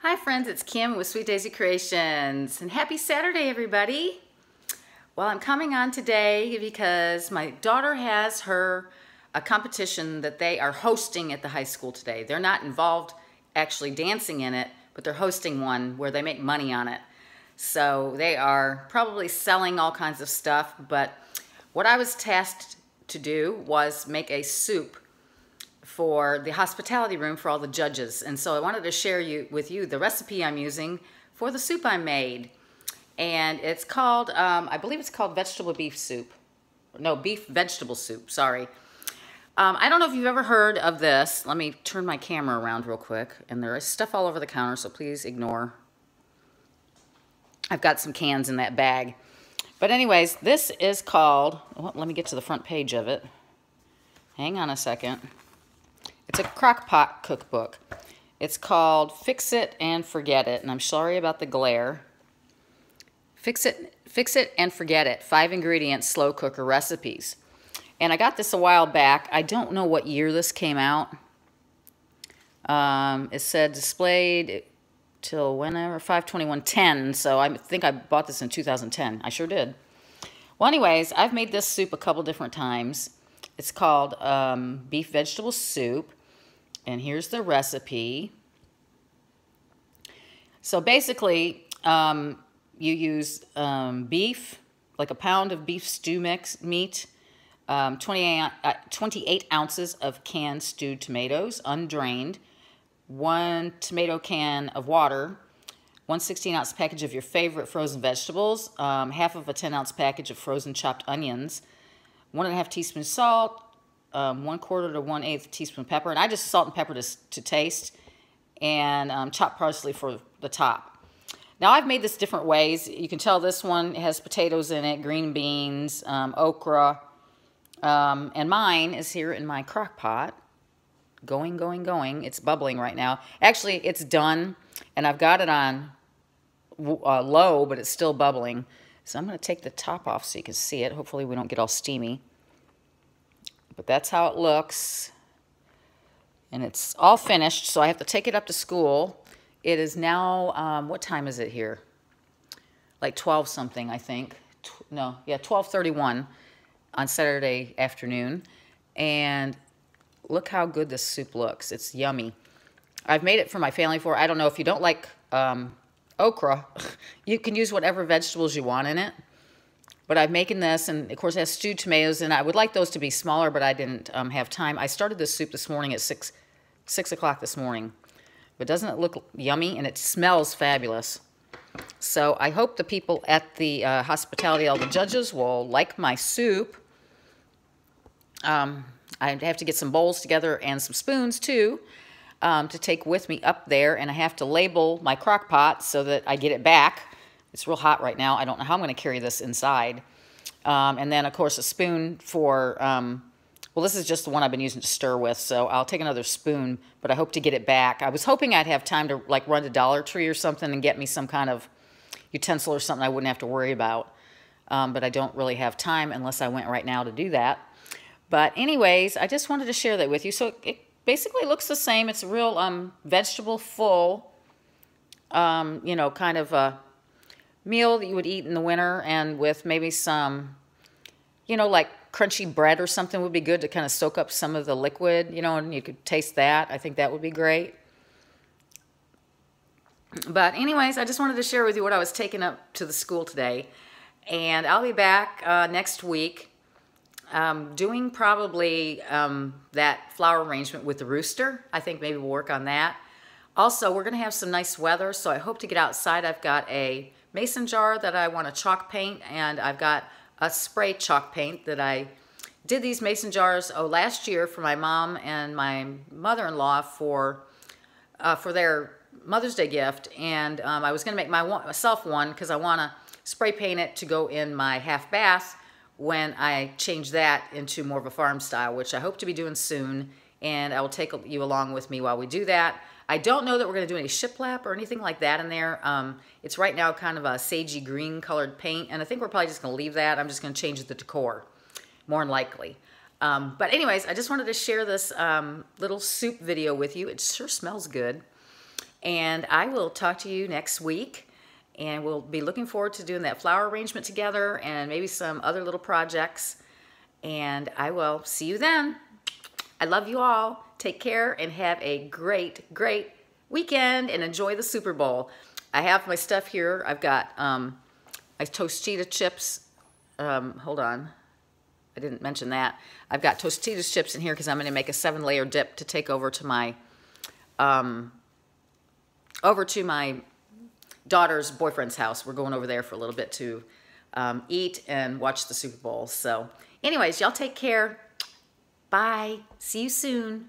Hi friends, it's Kim with Sweet Daisy Creations, and happy Saturday everybody. Well, I'm coming on today because my daughter has a competition that they are hosting at the high school today. They're not involved actually dancing in it, but they're hosting one where they make money on it. So they are probably selling all kinds of stuff, but what I was tasked to do was make a soup for the hospitality room for all the judges. And so I wanted to share with you the recipe I'm using for the soup I made. And it's called, I believe it's called vegetable beef soup. No, beef vegetable soup, sorry. I don't know if you've ever heard of this. Let me turn my camera around real quick. And there is stuff all over the counter, so please ignore. I've got some cans in that bag. But anyways, this is called, well, let me get to the front page of it. Hang on a second. It's a crockpot cookbook. It's called Fix It and Forget It, and I'm sorry about the glare. Fix It and Forget It, 5 ingredients slow cooker recipes. And I got this a while back. I don't know what year this came out. It said displayed till whenever, 5/21/10, so I think I bought this in 2010. I sure did. Well, anyways, I've made this soup a couple different times. It's called beef vegetable soup, and here's the recipe. So basically, you use beef, like a pound of beef stew meat, 28 ounces of canned stewed tomatoes, undrained, 1 tomato can of water, 1 16-ounce package of your favorite frozen vegetables, half of a 10-ounce package of frozen chopped onions, 1½ teaspoon salt, 1/4 to 1/8 teaspoon pepper, and I just salt and pepper to taste, and chopped parsley for the top. Now I've made this different ways. You can tell this one has potatoes in it, green beans, okra, and mine is here in my crock pot. Going. It's bubbling right now. Actually, it's done, and I've got it on low, but it's still bubbling. So I'm going to take the top off so you can see it. Hopefully we don't get all steamy. But that's how it looks. And it's all finished, so I have to take it up to school. It is now, what time is it here? Like 12 something, I think. No, yeah, 12:31 on Saturday afternoon. And look how good this soup looks. It's yummy. I've made it for my family I don't know, if you don't like okra, you can use whatever vegetables you want in it. But I'm making this, and of course it has stewed tomatoes, and I would like those to be smaller, but I didn't have time. I started this soup this morning at 6 o'clock this morning. But doesn't it look yummy? And it smells fabulous. So I hope the people at the hospitality, all the judges, will like my soup. I have to get some bowls together and some spoons too, to take with me up there, and I have to label my crock pot so that I get it back. It's real hot right now. I don't know how I'm going to carry this inside. And then, of course, a spoon for, well, this is just the one I've been using to stir with, so I'll take another spoon, but I hope to get it back. I was hoping I'd have time to, like, run to Dollar Tree or something and get me some kind of utensil or something I wouldn't have to worry about. But I don't really have time unless I went right now to do that. But anyways, I just wanted to share that with you. So it basically looks the same. It's a real vegetable full, you know, kind of a meal that you would eat in the winter, and with maybe some, you know, like crunchy bread or something would be good to kind of soak up some of the liquid, you know, and you could taste that. I think that would be great. But anyways, I just wanted to share with you what I was taking up to the school today. And I'll be back next week doing probably that flower arrangement with the rooster. I think maybe we'll work on that. Also, we're going to have some nice weather, so I hope to get outside. I've got a mason jar that I want to chalk paint, and I've got a spray chalk paint that I did these mason jars last year for my mom and my mother-in-law for their Mother's Day gift, and I was going to make myself one because I want to spray paint it to go in my half bath when I change that into more of a farm style, which I hope to be doing soon, and I will take you along with me while we do that. I don't know that we're going to do any shiplap or anything like that in there. It's right now kind of a sagey green colored paint, and I think we're probably just going to leave that. I'm just going to change the decor, more than likely. But anyways, I just wanted to share this little soup video with you. It sure smells good. And I will talk to you next week. And we'll be looking forward to doing that flower arrangement together and maybe some other little projects. And I will see you then. I love you all. Take care and have a great, great weekend and enjoy the Super Bowl. I have my stuff here. I've got my Tostita chips. Hold on. I didn't mention that. I've got Tostitos chips in here because I'm going to make a 7-layer dip to take over to my daughter's boyfriend's house. We're going over there for a little bit to eat and watch the Super Bowl. So anyways, y'all take care. Bye. See you soon.